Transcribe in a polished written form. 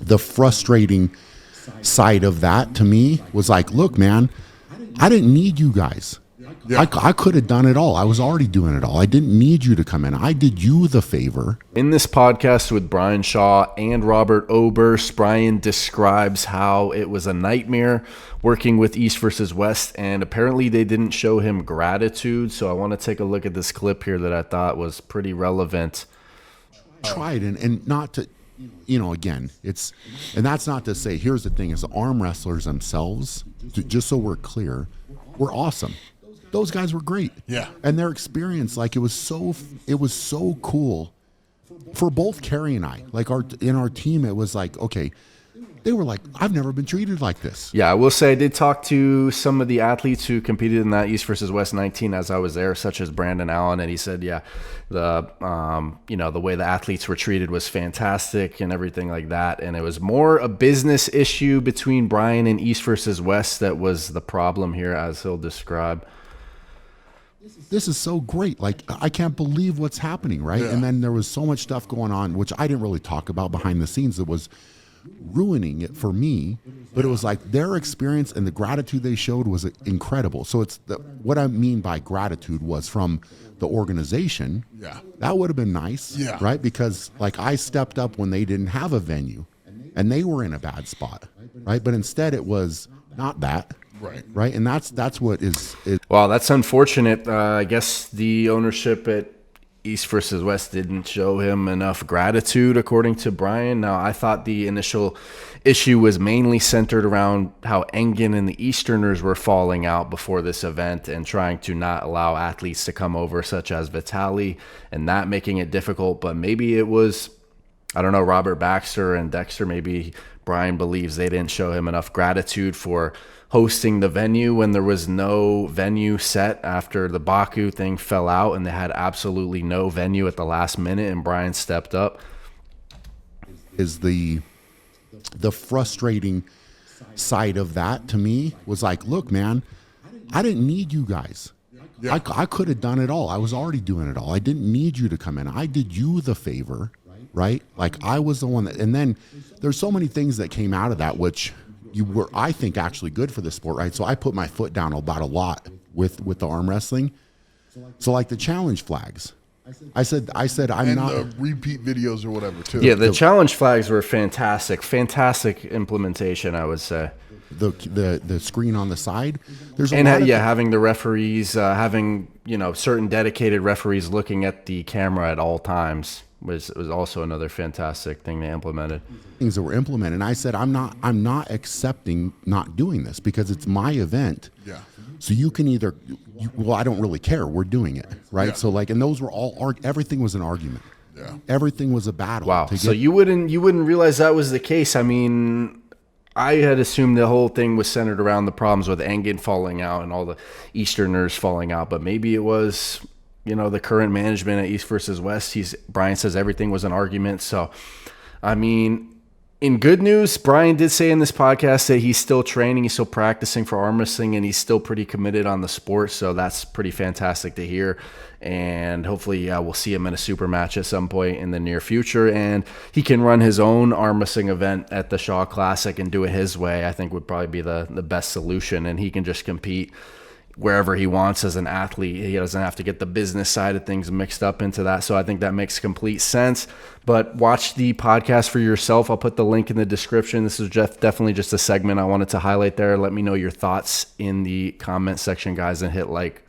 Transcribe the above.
the frustrating side of that to me was like, look, man, I didn't need you guys. Yeah. I could have done it all. I was already doing it all. I didn't need you to come in. I did you the favor. In this podcast with Brian Shaw and Robert Oberst, Brian describes how it was a nightmare working with East versus West, and apparently they didn't show him gratitude. So I want to take a look at this clip here that I thought was pretty relevant. Tried and not to, again, and that's not to say, here's the thing, is the arm wrestlers themselves, just so we're clear, were awesome. Those guys were great. Yeah. And their experience, like, it was so cool for both Kerry and I. Like, in our team, it was like, okay, they were like, I've never been treated like this. Yeah, I will say I did talk to some of the athletes who competed in that East versus West 19 as I was there, such as Brandon Allen, and he said, yeah, the way the athletes were treated was fantastic and everything like that. And it was more a business issue between Brian and East versus West that was the problem here, as he'll describe. This is so great. Like, I can't believe what's happening, right? Yeah. And then there was so much stuff going on, which I didn't really talk about behind the scenes, that was ruining it for me. But it was like their experience and the gratitude they showed was incredible. So what I mean by gratitude was from the organization. Yeah. That would have been nice, yeah, right? Because, like, I stepped up when they didn't have a venue and they were in a bad spot, right? But instead it was not that. Right. And that's what is. Well, that's unfortunate. I guess the ownership at East versus West didn't show him enough gratitude, according to Brian. Now, I thought the initial issue was mainly centered around how Engen and the Easterners were falling out before this event and trying to not allow athletes to come over, such as Vitali, and that making it difficult. But maybe it was, I don't know, Robert Baxter and Dexter. Maybe Brian believes they didn't show him enough gratitude for hosting the venue when there was no venue set after the Baku thing fell out and they had absolutely no venue at the last minute, and Brian stepped up. Is the frustrating side of that to me was like, look, man, I didn't need you guys. Yeah. I could have done it all. I was already doing it all. I didn't need you to come in. I did you the favor, right? Like, I was the one that, and then there's so many things that came out of that, which you were, I think, actually good for the sport, right? So I put my foot down about a lot with the arm wrestling. So, like, the challenge flags, I said I'm and not. And the repeat videos or whatever too. Yeah, the challenge flags were fantastic implementation, I would say. The screen on the side, there's a and lot having the referees, having certain dedicated referees looking at the camera at all times was also another fantastic thing they implemented. Things that were implemented, and I said I'm not accepting not doing this because it's my event. Yeah. So you can either, I don't really care. We're doing it, right? Yeah. So, like, and those were all everything was an argument. Yeah. Everything was a battle. Wow. So you wouldn't realize that was the case. I mean, I had assumed the whole thing was centered around the problems with Engen falling out and all the Easterners falling out, but maybe it was, the current management at East versus West. Brian says everything was an argument. So, I mean, in good news, Brian did say in this podcast that he's still training, he's still practicing for arm wrestling, and he's still pretty committed on the sport. So that's pretty fantastic to hear. And hopefully, we'll see him in a super match at some point in the near future. And he can run his own arm wrestling event at the Shaw Classic and do it his way, I think would probably be the best solution. And he can just compete wherever he wants as an athlete. He doesn't have to get the business side of things mixed up into that. So I think that makes complete sense. But watch the podcast for yourself. I'll put the link in the description. This is definitely just a segment I wanted to highlight there. Let me know your thoughts in the comment section, guys, and hit like.